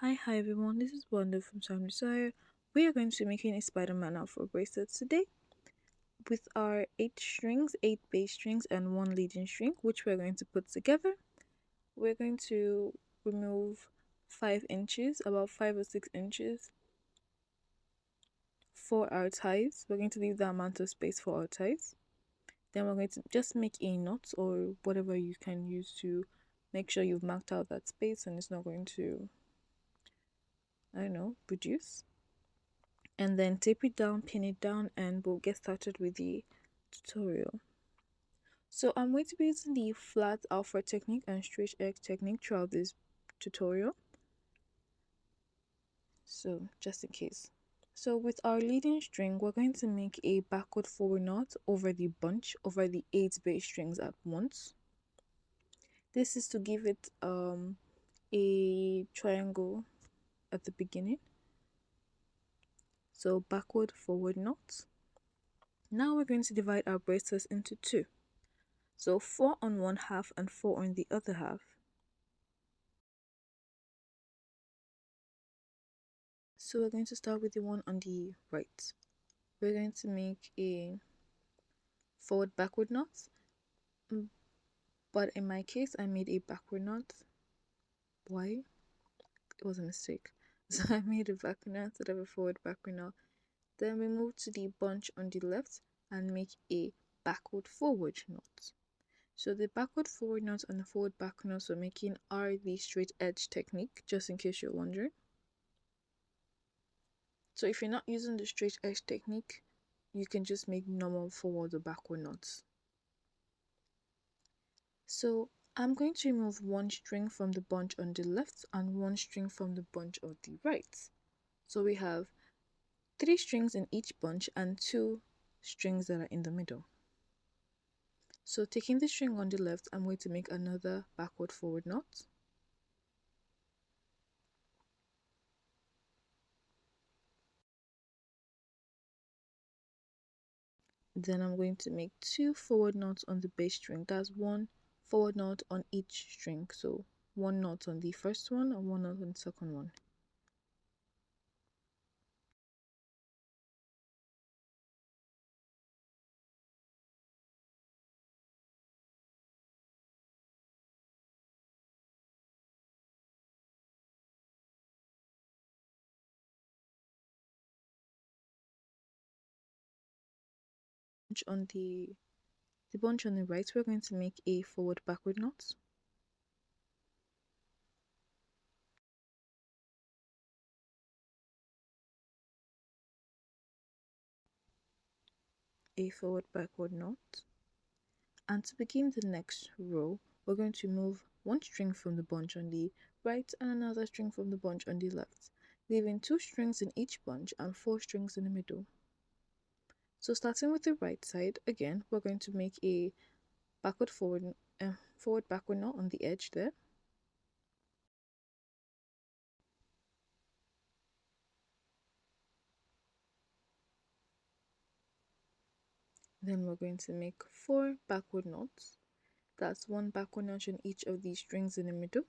Hi everyone, this is Wanda from Time Desire. We are going to be making a Spider-Man outfit bracelet today with our 8 strings, 8 bass strings, and 1 leading string, which we're going to put together. We're going to remove 5 inches, about 5 or 6 inches for our ties. We're going to leave that amount of space for our ties. Then we're going to just make a knot or whatever you can use to make sure you've marked out that space and it's not going to, I don't know, reduce. And then tape it down, pin it down, and we'll get started with the tutorial. So I'm going to be using the flat alpha technique and straight edge technique throughout this tutorial. So just in case. So with our leading string, we're going to make a backward forward knot over the bunch, over the 8 bass strings at once. This is to give it a triangle at the beginning. So backward forward knot. Now we're going to divide our bracelets into two. So 4 on one half and 4 on the other half. So we're going to start with the one on the right. We're going to make a forward backward knot, but in my case I made a backward knot. Why? It was a mistake. So I made a backward knot instead of a forward backward knot. Then we move to the bunch on the left and make a backward forward knot. So the backward forward knot and the forward backward knots we're making are the straight edge technique, just in case you're wondering. So if you're not using the straight edge technique, you can just make normal forward or backward knots. So I'm going to remove 1 string from the bunch on the left and 1 string from the bunch on the right. So we have 3 strings in each bunch and 2 strings that are in the middle. So taking the string on the left, I'm going to make another backward forward knot. Then I'm going to make 2 forward knots on the bass string. That's 1 forward knot on each string. So 1 knot on the first one and 1 knot on the second one. On the bunch on the right, we're going to make a forward backward knot. A forward backward knot. And to begin the next row, we're going to move 1 string from the bunch on the right and another string from the bunch on the left, leaving 2 strings in each bunch and 4 strings in the middle. So starting with the right side, again, we're going to make a forward backward knot on the edge there. Then we're going to make 4 backward knots. That's 1 backward notch on each of these strings in the middle.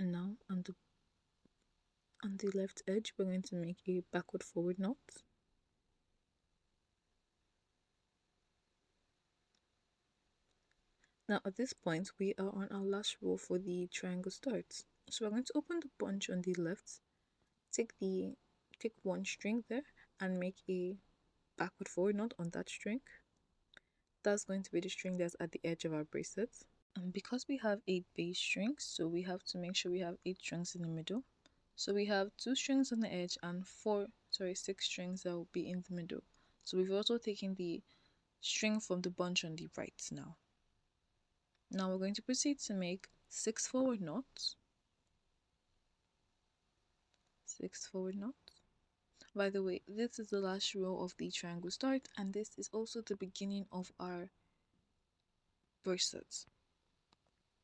And now on the left edge, we're going to make a backward forward knot. Now at this point, we are on our last row for the triangle starts. So we're going to open the bunch on the left, take 1 string there and make a backward forward knot on that string. That's going to be the string that's at the edge of our bracelet. And because we have 8 bass strings, so we have to make sure we have 8 strings in the middle. So we have 2 strings on the edge and 6 strings that will be in the middle. So we've also taken the string from the bunch on the right now. Now we're going to proceed to make 6 forward knots. 6 forward knots. By the way, this is the last row of the triangle start, and this is also the beginning of our bracelets,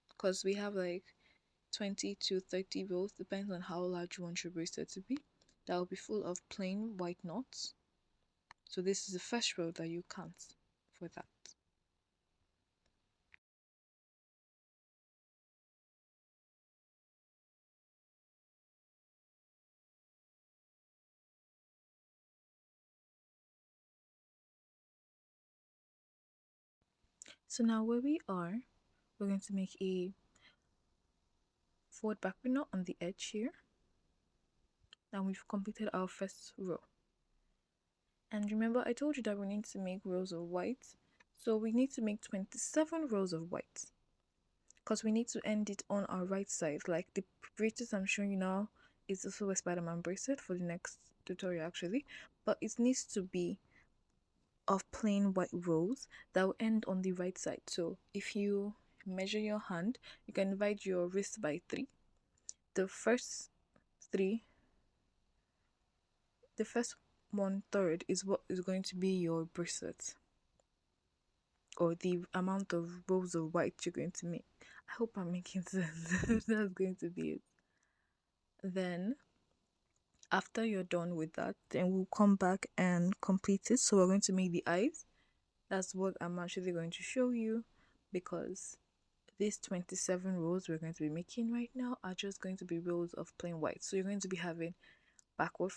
because we have like 20 to 30 rows, depends on how large you want your bracelet to be. That will be full of plain white knots. So this is the first row that you count for that. So now where we are, we're going to make a forward backward knot on the edge here. Now we've completed our first row. And remember, I told you that we need to make rows of white. So we need to make 27 rows of white, because we need to end it on our right side. Like the bracelet I'm showing you now is also a Spiderman bracelet for the next tutorial actually, but it needs to be of plain white rows that will end on the right side. So if you measure your hand, you can divide your wrist by 3. The first 3, the first 1/3 is what is going to be your bracelet, or the amount of rows of white you're going to make. I hope I'm making sense. That's going to be it. Then after you're done with that, then we'll come back and complete it. So we're going to make the eyes. That's what I'm actually going to show you, because these 27 rows we're going to be making right now are just going to be rows of plain white. So you're going to be having backward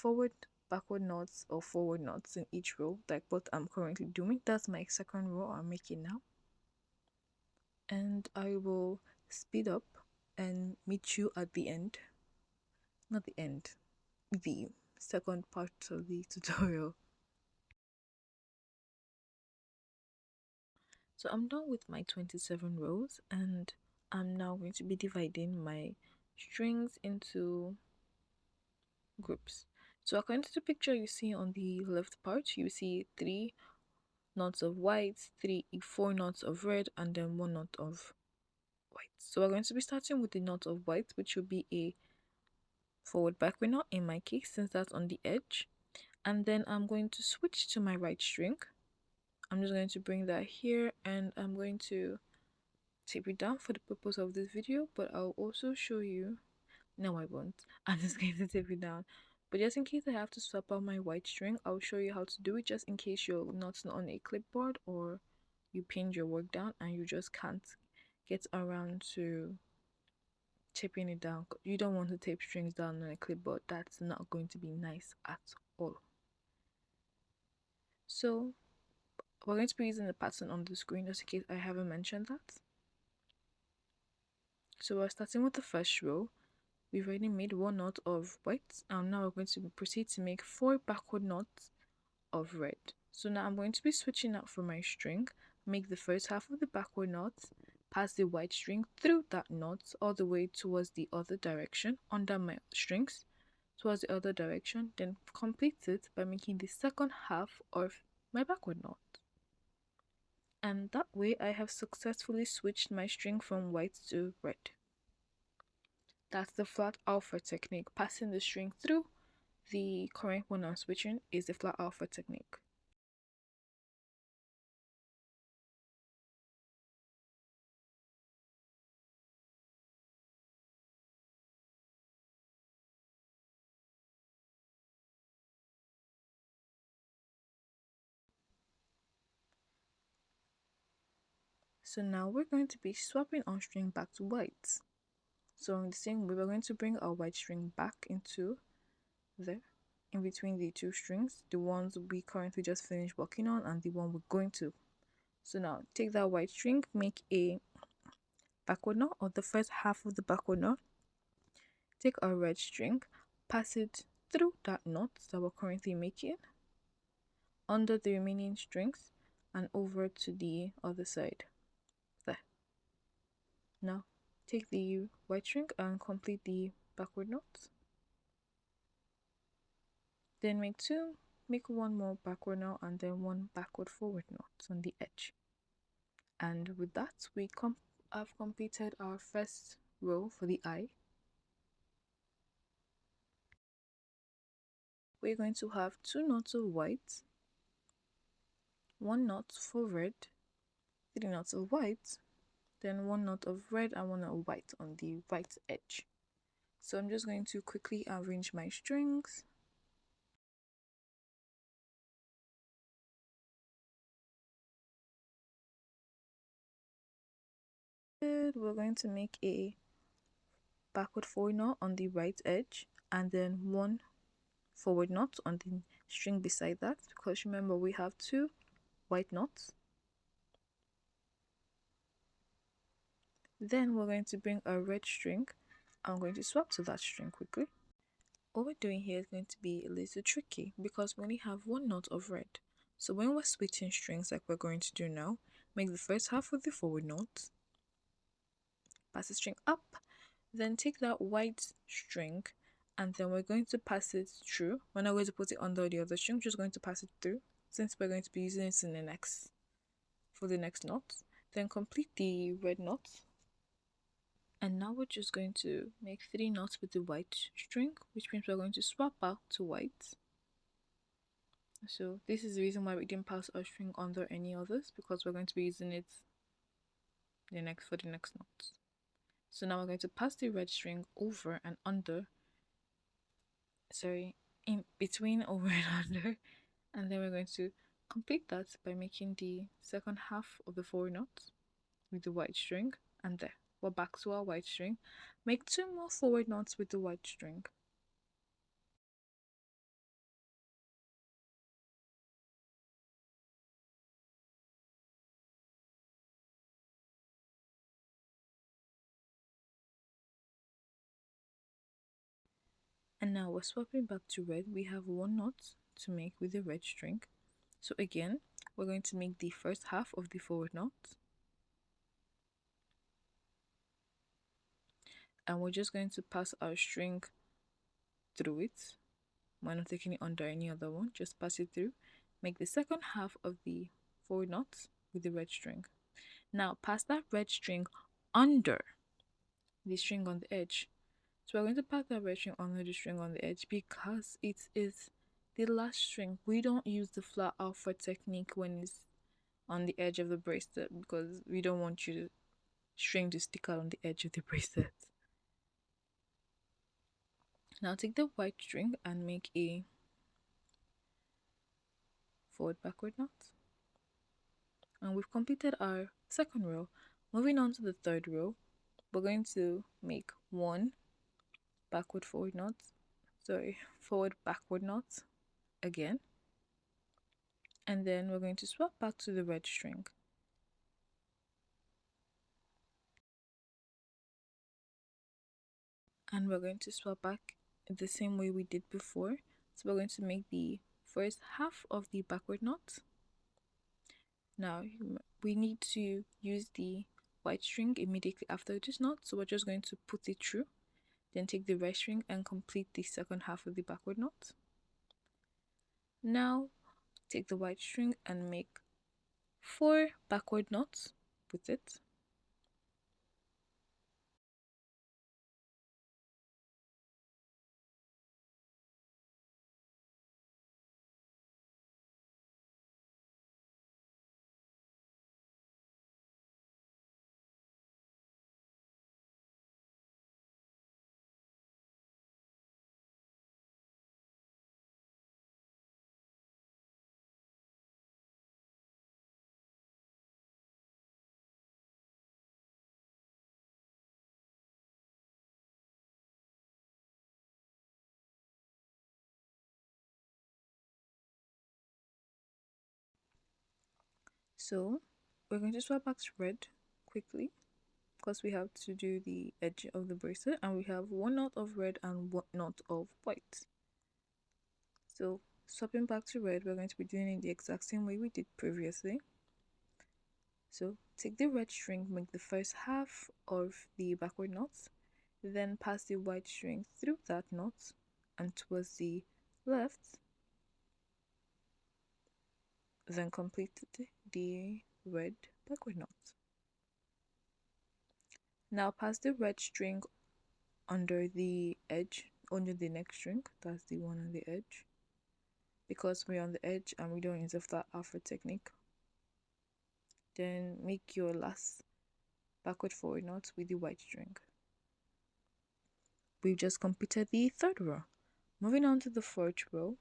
knots or forward knots in each row, like what I'm currently doing. That's my second row I'm making now. And I will speed up and meet you at the end. Not the end, the second part of the tutorial. So I'm done with my 27 rows, and I'm now going to be dividing my strings into groups. So according to the picture you see on the left part, you see 3 knots of white, 4 knots of red, and then 1 knot of white. So we're going to be starting with the knot of white, which will be a forward backward knot in my case, since that's on the edge. And then I'm going to switch to my right string. I'm just going to bring that here, and I'm going to tape it down for the purpose of this video, but I'll also show you. No, I won't. I'm just going to tape it down. But just in case I have to swap out my white string, I'll show you how to do it, just in case you're not on a clipboard, or you pinned your work down and you just can't get around to taping it down. You don't want to tape strings down on a clipboard. That's not going to be nice at all. So we're going to be using the pattern on the screen, just in case I haven't mentioned that. So we're starting with the first row. We've already made 1 knot of white, and now we're going to proceed to make 4 backward knots of red. So now I'm going to be switching out for my string, make the first half of the backward knot, pass the white string through that knot all the way towards the other direction under my strings, towards the other direction, then complete it by making the second half of my backward knot. And that way I have successfully switched my string from white to red. That's the flat alpha technique. Passing the string through the current one I'm switching is the flat alpha technique. So now we're going to be swapping our string back to white. So in the same way, we're going to bring our white string back into there, in between the two strings, the ones we currently just finished working on and the one we're going to. So now take that white string, make a backward knot, or the first half of the backward knot. Take our red string, pass it through that knot that we're currently making, under the remaining strings, and over to the other side. There. Now take the white string and complete the backward knot. Then make one more backward knot and then one backward forward knot on the edge. And with that, we have completed our first row for the eye. we're going to have 2 knots of white, 1 knot for red, 3 knots of white, then 1 knot of red and 1 knot of white on the right edge. So I'm just going to quickly arrange my strings. We're going to make a backward forward knot on the right edge and then 1 forward knot on the string beside that, because remember we have 2 white knots. Then we're going to bring a red string. I'm going to swap to that string quickly. What we're doing here is going to be a little tricky because we only have 1 knot of red. So when we're switching strings like we're going to do now, make the first half with the forward knot, pass the string up, then take that white string and then we're going to pass it through. We're not going to put it under the other string, we're just going to pass it through since we're going to be using it in the next for the next knot. Then complete the red knot. And now we're just going to make 3 knots with the white string, which means we're going to swap out to white. So this is the reason why we didn't pass our string under any others, because we're going to be using it for the next knot. So now we're going to pass the red string over and under, in between, over and under, and then we're going to complete that by making the second half of the forward knot with the white string, and there we're back to our white string. Make 2 more forward knots with the white string. And now we're swapping back to red. We have 1 knot to make with the red string. So again, we're going to make the first half of the forward knot. And we're just going to pass our string through it. We're not taking it under any other one, just pass it through. Make the second half of the forward knot with the red string. Now pass that red string under the string on the edge. So we're going to pass that red string under the string on the edge because it is the last string. We don't use the flat alpha technique when it's on the edge of the bracelet because we don't want your string to stick out on the edge of the bracelet. Now take the white string and make a forward backward knot. And we've completed our second row. Moving on to the third row, we're going to make 1 forward backward knot again, and then we're going to swap back to the red string. And we're going to swap back the same way we did before. So we're going to make the first half of the backward knot. Now we need to use the white string immediately after this knot, so we're just going to put it through, then take the red string and complete the second half of the backward knot. Now take the white string and make 4 backward knots with it. So we're going to swap back to red quickly because we have to do the edge of the bracelet, and we have 1 knot of red and 1 knot of white. So swapping back to red, we're going to be doing it the exact same way we did previously. So take the red string, make the first half of the backward knot, then pass the white string through that knot and towards the left, then complete the red backward knot. Now pass the red string under the edge, under the next string, that's the one on the edge, because we're on the edge and we don't use a flat alpha technique. Then make your last backward forward knot with the white string. We've just completed the third row. Moving on to the fourth row,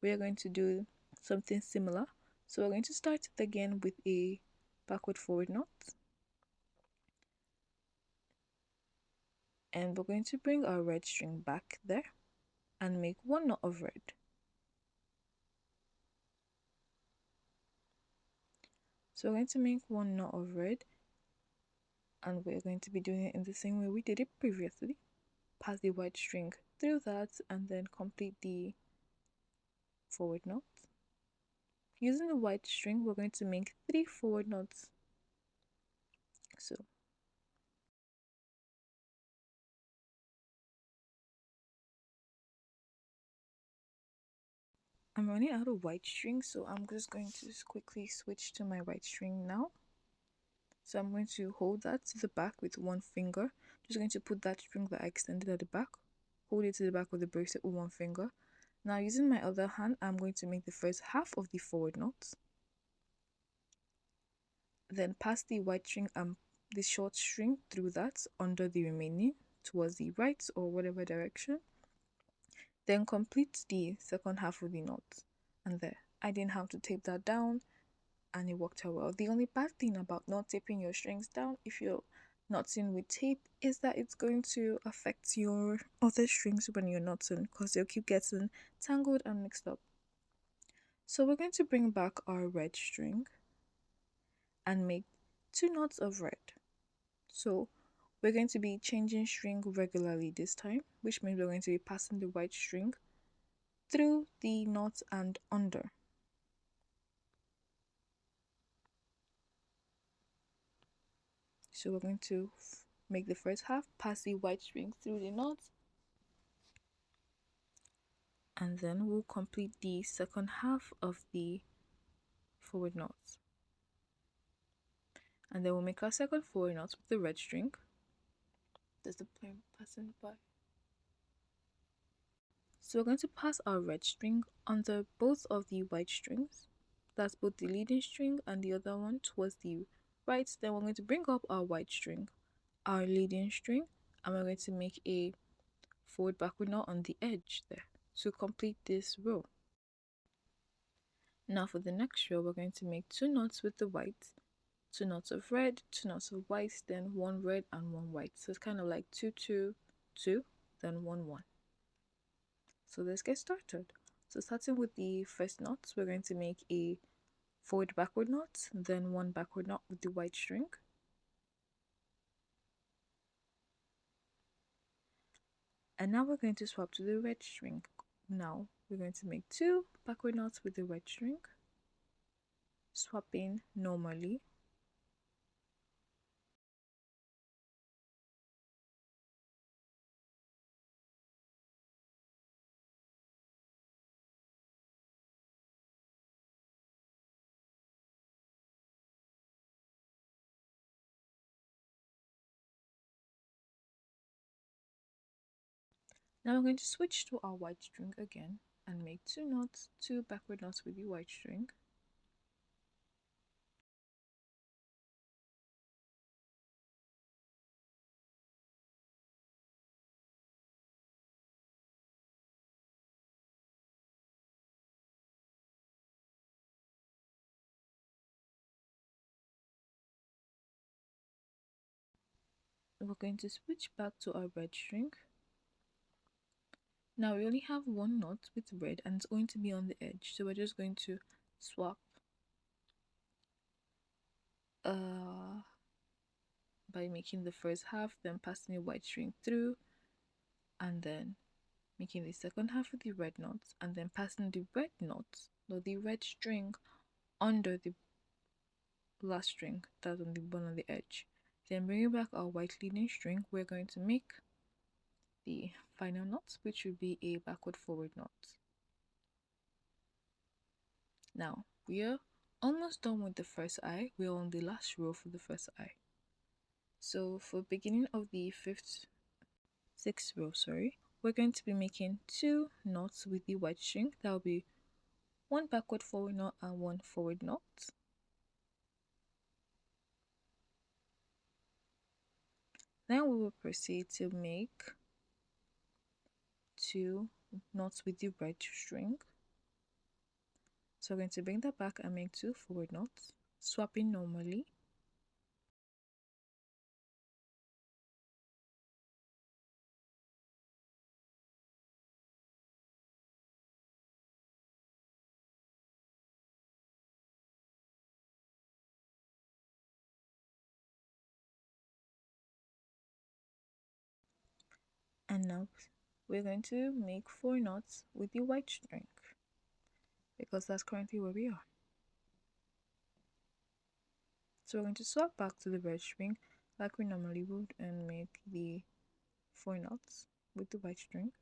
we are going to do something similar. So we're going to start it again with a backward forward knot. And we're going to bring our red string back there and make one knot of red. So we're going to make one knot of red, and we're going to be doing it in the same way we did it previously. Pass the white string through that and then complete the forward knot. Using the white string, we're going to make 3 forward knots. So I'm running out of white string, so I'm just going to quickly switch to my white string now. So I'm going to hold that to the back with one finger. Just going to put that string that I extended at the back, hold it to the back of the bracelet with one finger. Now using my other hand, I'm going to make the first half of the forward knot. Then pass the white string and the short string through that under the remaining towards the right or whatever direction. Then complete the second half of the knot. And there, I didn't have to tape that down, and it worked out well. The only bad thing about not taping your strings down if you're knotting with tape is that it's going to affect your other strings when you're knotting, because they'll keep getting tangled and mixed up. So we're going to bring back our red string and make 2 knots of red. So we're going to be changing string regularly this time, which means we're going to be passing the white string through the knot and under. So we're going to make the first half, pass the white string through the knot, and then we'll complete the second half of the forward knot. And then we'll make our second forward knot with the red string. There's the plane passing by. So we're going to pass our red string under both of the white strings. That's both the leading string and the other one towards the right. Then we're going to bring up our white string, our leading string, and we're going to make a forward backward knot on the edge there to complete this row. Now for the next row, we're going to make 2 knots with the white, 2 knots of red, 2 knots of white, then 1 red and 1 white. So it's kind of like 2 2 2, then 1 1. So let's get started. So starting with the first knot, we're going to make a forward backward knot, then 1 backward knot with the white string. And now we're going to swap to the red string. Now we're going to make 2 backward knots with the red string, swapping normally. Now we're going to switch to our white string again and make 2 knots, 2 backward knots with the white string. We're going to switch back to our red string. Now we only have 1 knot with red and it's going to be on the edge, so we're just going to swap by making the first half, then passing the white string through, and then making the second half with the red knots, and then passing the red knots, or the red string, under the last string that's on the one on the edge. Then bringing back our white leading string, we're going to make the final knot, which will be a backward forward knot. Now we're almost done with the first eye. We're on the last row for the first eye. So for beginning of the sixth row, we're going to be making 2 knots with the white string. That will be one backward forward knot and one forward knot. Then we will proceed to make 2 knots with the red string. So we're going to bring that back and make 2 forward knots, swapping normally. And now we're going to make 4 knots with the white string because that's currently where we are. So we're going to swap back to the red string like we normally would and make the 4 knots with the white string.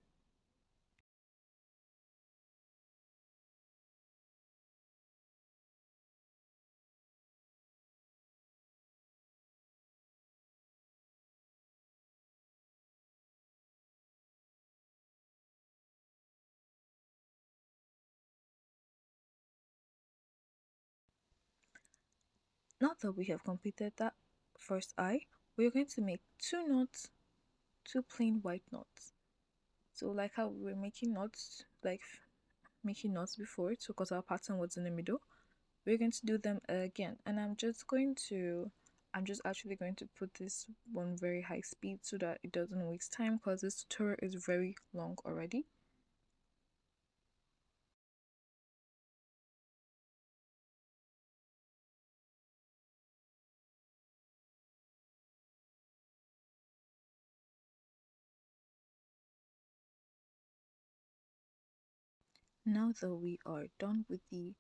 Now that we have completed that first eye, we're going to make 2 knots, 2 plain white knots. So like how we were making knots, making knots before, so because our pattern was in the middle, we're going to do them again. And I'm just actually going to put this on very high speed so that it doesn't waste time because this tutorial is very long already. Now that we are done with the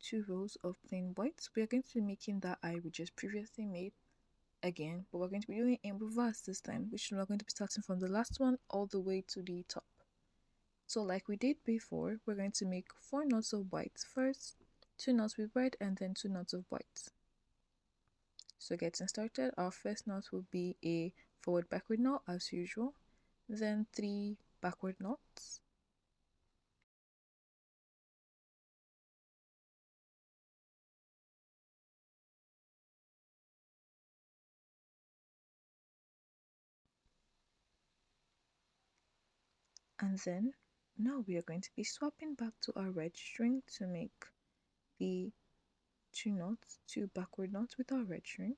2 rows of plain whites, we are going to be making that eye we just previously made again, but we're going to be doing it in reverse this time, which we're going to be starting from the last one all the way to the top. So like we did before, we're going to make 4 knots of white first, 2 knots with red, and then 2 knots of white. So getting started, our first knot will be a forward backward knot as usual, then 3 backward knots, and then now we are going to be swapping back to our red string to make the 2 knots, 2 backward knots with our red string.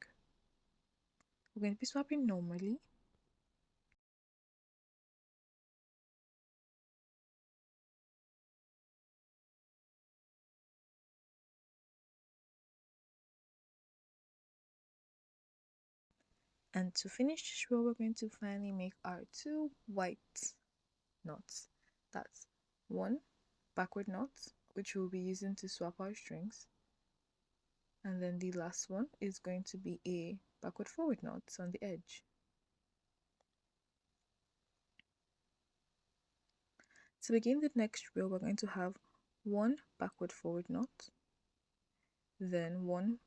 We're going to be swapping normally. And to finish this row, we're going to finally make our 2 white knots. That's 1 backward knot, which we'll be using to swap our strings. And then the last one is going to be a backward forward knot on the edge. To begin the next row, we're going to have 1 backward forward knot, then 1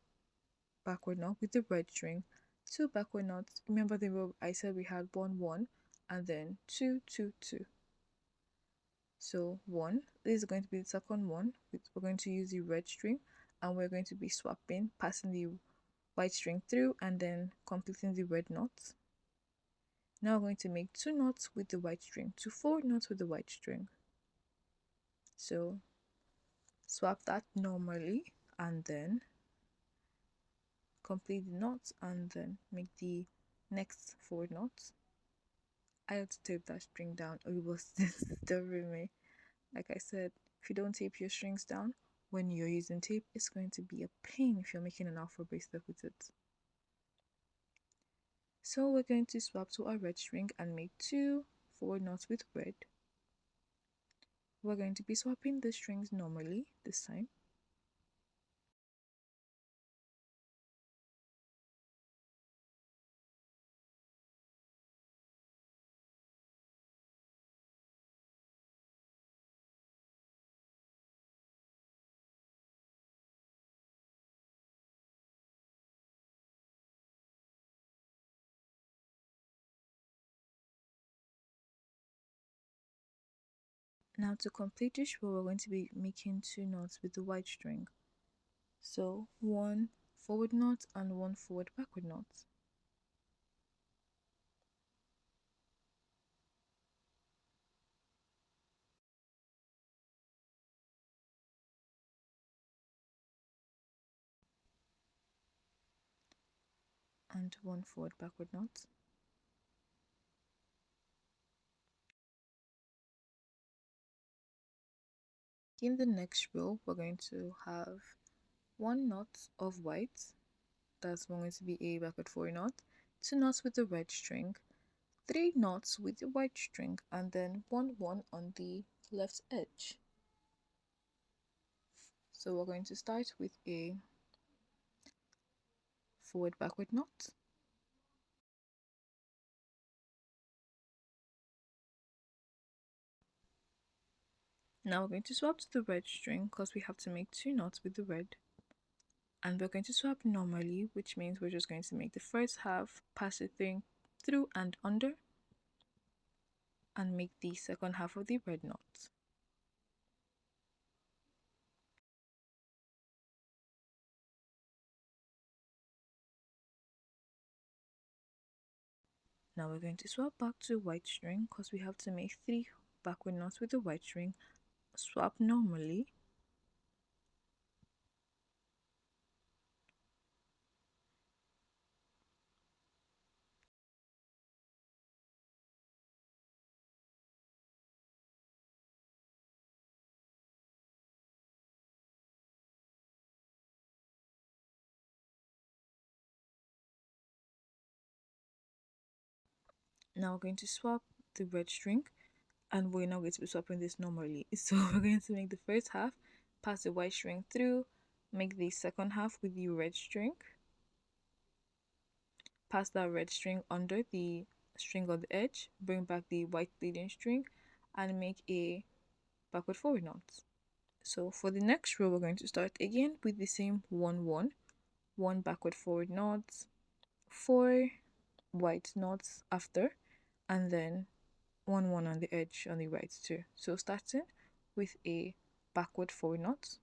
backward knot with the red string, 2 backward knots. Remember the row I said we had 1 1 and then 2 2 2. So 1, this is going to be the second one. We're going to use the red string and we're going to be swapping, passing the white string through and then completing the red knots. Now we're going to make 2 knots with the white string, 2 forward knots with the white string. So swap that normally and then complete the knots and then make the next forward knots. I have to tape that string down or it will still remain. Like I said, if you don't tape your strings down when you're using tape, it's going to be a pain if you're making an alpha bracelet with it. So we're going to swap to our red string and make 2 forward knots with red. We're going to be swapping the strings normally this time. Now to complete this row, we're going to be making 2 knots with the white string. So 1 forward knot and 1 forward backward knot. And 1 forward backward knot. In the next row, we're going to have 1 knot of white, that's going to be a backward forward knot, 2 knots with the red string, 3 knots with the white string, and then 1 on the left edge. So we're going to start with a forward backward knot. Now we're going to swap to the red string because we have to make 2 knots with the red. And we're going to swap normally, which means we're just going to make the first half, pass it through and under, and make the second half of the red knot. Now we're going to swap back to white string because we have to make 3 backward knots with the white string. Swap normally. Now we're going to swap the red string, and we're now going to be swapping this normally. So we're going to make the first half, pass the white string through, make the second half with the red string, pass that red string under the string on the edge, bring back the white leading string, and make a backward forward knot. So for the next row, we're going to start again with the same 1 backward forward knot, 4 white knots after, and then 1 on the edge on the right too. So starting with a backward forward knot,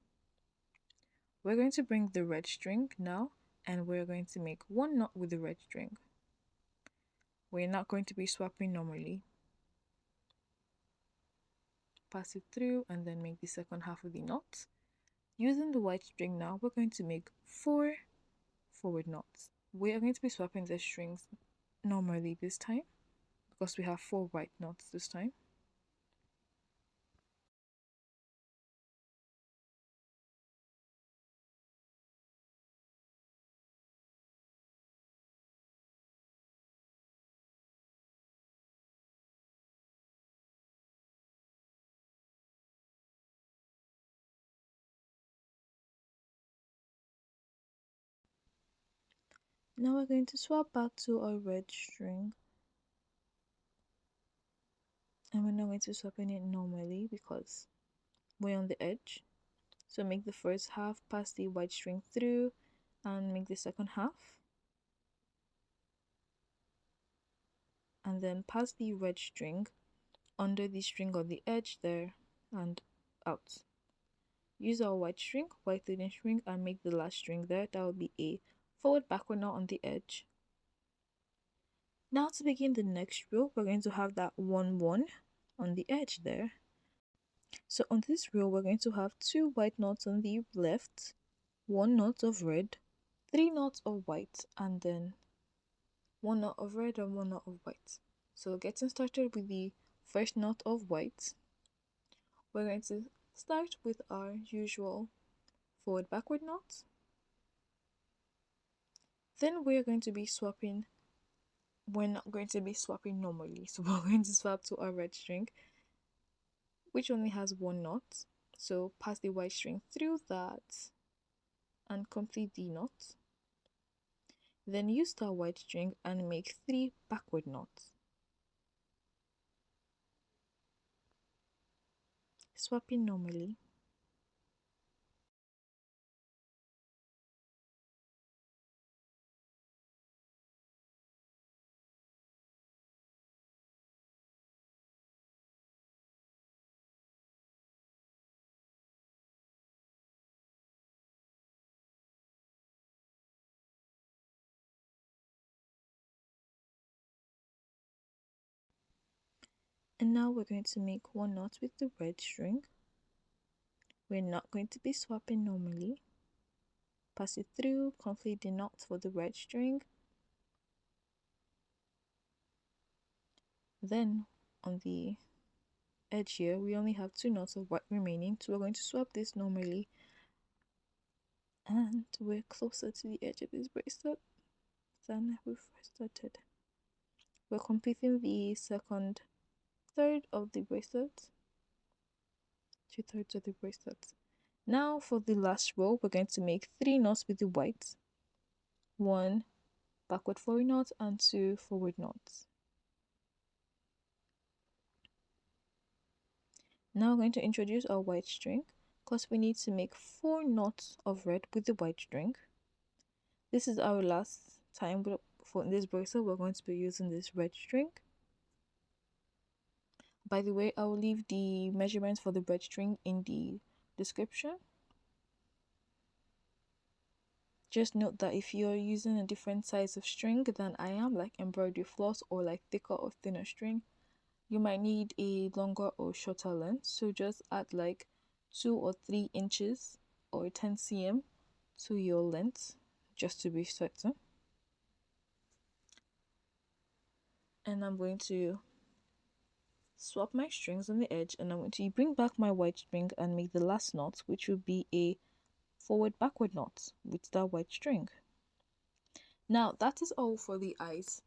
we're going to bring the red string now, and we're going to make 1 knot with the red string. We're not going to be swapping normally. Pass it through and then make the second half of the knot. Using the white string now, we're going to make 4 forward knots. We are going to be swapping the strings normally this time because we have 4 white knots this time. Now we're going to swap back to our red string, and we're now going to swap in it normally because we're on the edge. So make the first half, pass the white string through, and make the second half, and then pass the red string under the string on the edge there and out. Use our white string, white leading string, and make the last string there. That will be a forward backward knot on the edge. Now to begin the next row, we're going to have that 1 on the edge there. So on this row, we're going to have 2 white knots on the left, 1 knot of red, 3 knots of white, and then 1 knot of red and 1 knot of white. So getting started with the first knot of white, we're going to start with our usual forward backward knot. Then we're going to be swapping. We're not going to be swapping normally, so we're going to swap to our red string, which only has 1 knot. So pass the white string through that and complete the knot. Then use the white string and make 3 backward knots. Swapping normally. And now we're going to make one knot with the red string. We're not going to be swapping normally. Pass it through, complete the knot for the red string. Then on the edge here, we only have 2 knots of white remaining, so we're going to swap this normally. And we're closer to the edge of this bracelet than we first started. We're completing the second third of the bracelet, 2/3 of the bracelet. Now for the last row, we're going to make 3 knots with the white, 1 backward forward knot and 2 forward knots. Now we're going to introduce our white string because we need to make 4 knots of red with the white string. This is our last time for this bracelet. We're going to be using this red string. By the way, I will leave the measurements for the red string in the description. Just note that if you're using a different size of string than I am, like embroidery floss or like thicker or thinner string, you might need a longer or shorter length. So just add like 2 or 3 inches or 10 cm to your length just to be certain. And I'm going to swap my strings on the edge, and I'm going to bring back my white string and make the last knot, which will be a forward backward knot with that white string. Now that is all for the eyes.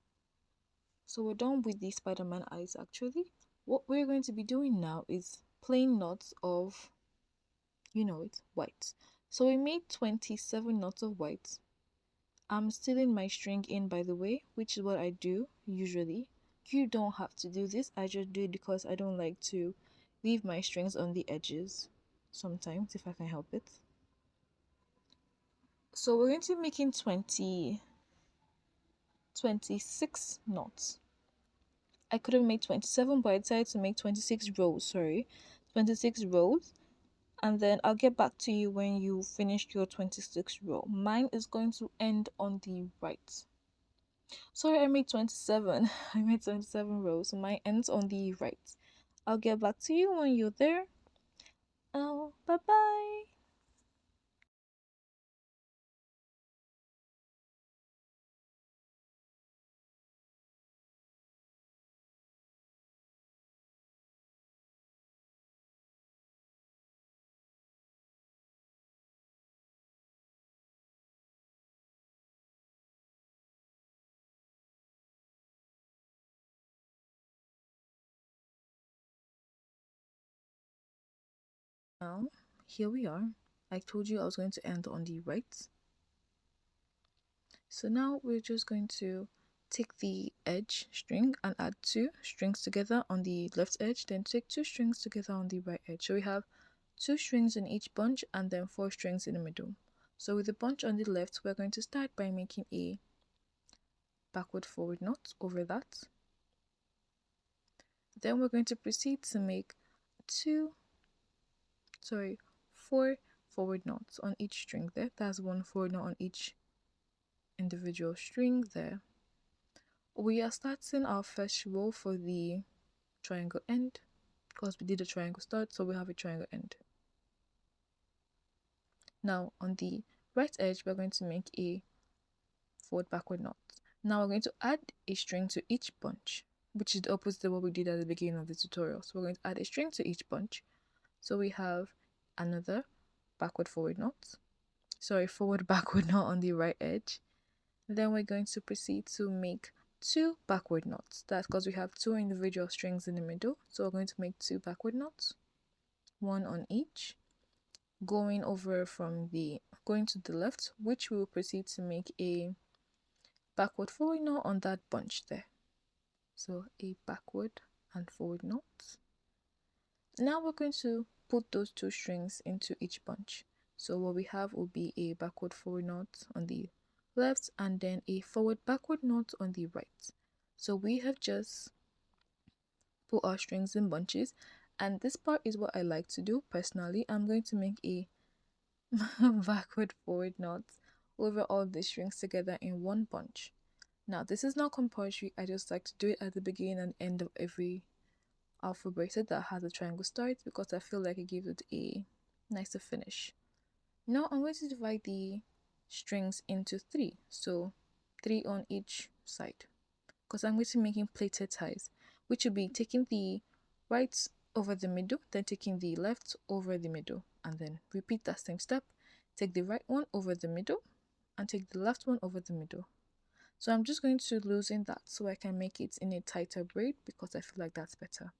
So we're done with the Spider-Man eyes actually. What we're going to be doing now is plain knots of, you know it, white. So we made 27 knots of white. I'm stealing my string in, by the way, which is what I do usually. You don't have to do this. I just do it because I don't like to leave my strings on the edges sometimes if I can help it. So we're going to be making 26 knots. I could have made 27, but I decided to make 26 rows, sorry. 26 rows. And then I'll get back to you when you finished your 26th row. Mine is going to end on the right. Sorry, I made 27. I made 27 rows. So mine ends on the right. I'll get back to you when you're there. Oh, bye-bye. Now, here we are. I told you I was going to end on the right. So now we're just going to take the edge string and add 2 strings together on the left edge, then take 2 strings together on the right edge. So we have 2 strings in each bunch and then 4 strings in the middle. So with the bunch on the left, we're going to start by making a backward forward knot over that. Then we're going to proceed to make 4 forward knots on each string there. That's 1 forward knot on each individual string there. We are starting our first row for the triangle end because we did a triangle start, so we have a triangle end. Now on the right edge, we're going to make a forward backward knot. Now we're going to add a string to each bunch, which is the opposite of what we did at the beginning of the tutorial. So we're going to add a string to each bunch. So we have another forward backward knot on the right edge. Then we're going to proceed to make 2 backward knots. That's because we have 2 individual strings in the middle. So we're going to make 2 backward knots, 1 on each, going to the left, which we will proceed to make a backward forward knot on that bunch there. So a backward and forward knot. Now we're going to put those 2 strings into each bunch. So what we have will be a backward forward knot on the left and then a forward backward knot on the right. So we have just put our strings in bunches, and this part is what I like to do personally. I'm going to make a backward forward knot over all the strings together in one bunch. Now this is not compulsory, I just like to do it at the beginning and end of every alpha bracelet that has a triangle start because I feel like it gives it a nicer finish. Now I'm going to divide the strings into three, so three on each side, because I'm going to be making plaited ties, which will be taking the right over the middle, then taking the left over the middle, and then repeat that same step. Take the right one over the middle and take the left one over the middle. So I'm just going to loosen that so I can make it in a tighter braid because I feel like that's better.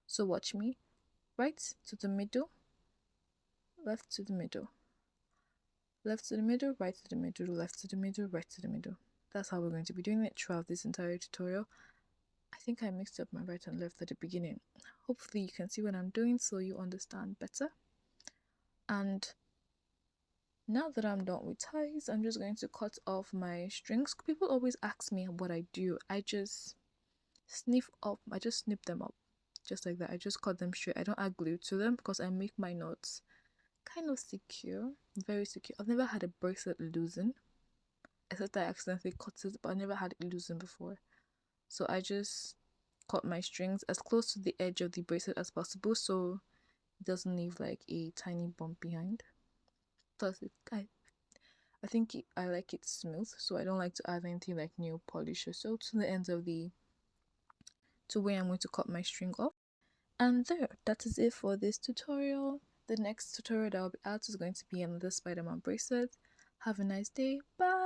So watch me. Right to the middle, left to the middle, left to the middle, right to the middle, left to the middle, right to the middle. That's how we're going to be doing it throughout this entire tutorial. I think I mixed up my right and left at the beginning. Hopefully you can see what I'm doing so you understand better. And now that I'm done with ties, I'm just going to cut off my strings. People always ask me what I do. I just snip them up. Just like that. I just cut them straight. I don't add glue to them because I make my knots kind of secure. Very secure. I've never had a bracelet loosen. Except I accidentally cut it, but I never had it loosen before. So I just cut my strings as close to the edge of the bracelet as possible so it doesn't leave like a tiny bump behind. Plus, I think I like it smooth, so I don't like to add anything like nail polish or so to the ends of to where I'm going to cut my string off. And there, that is it for this tutorial. The next tutorial that I'll be out is going to be another Spider-Man bracelet. Have a nice day. Bye!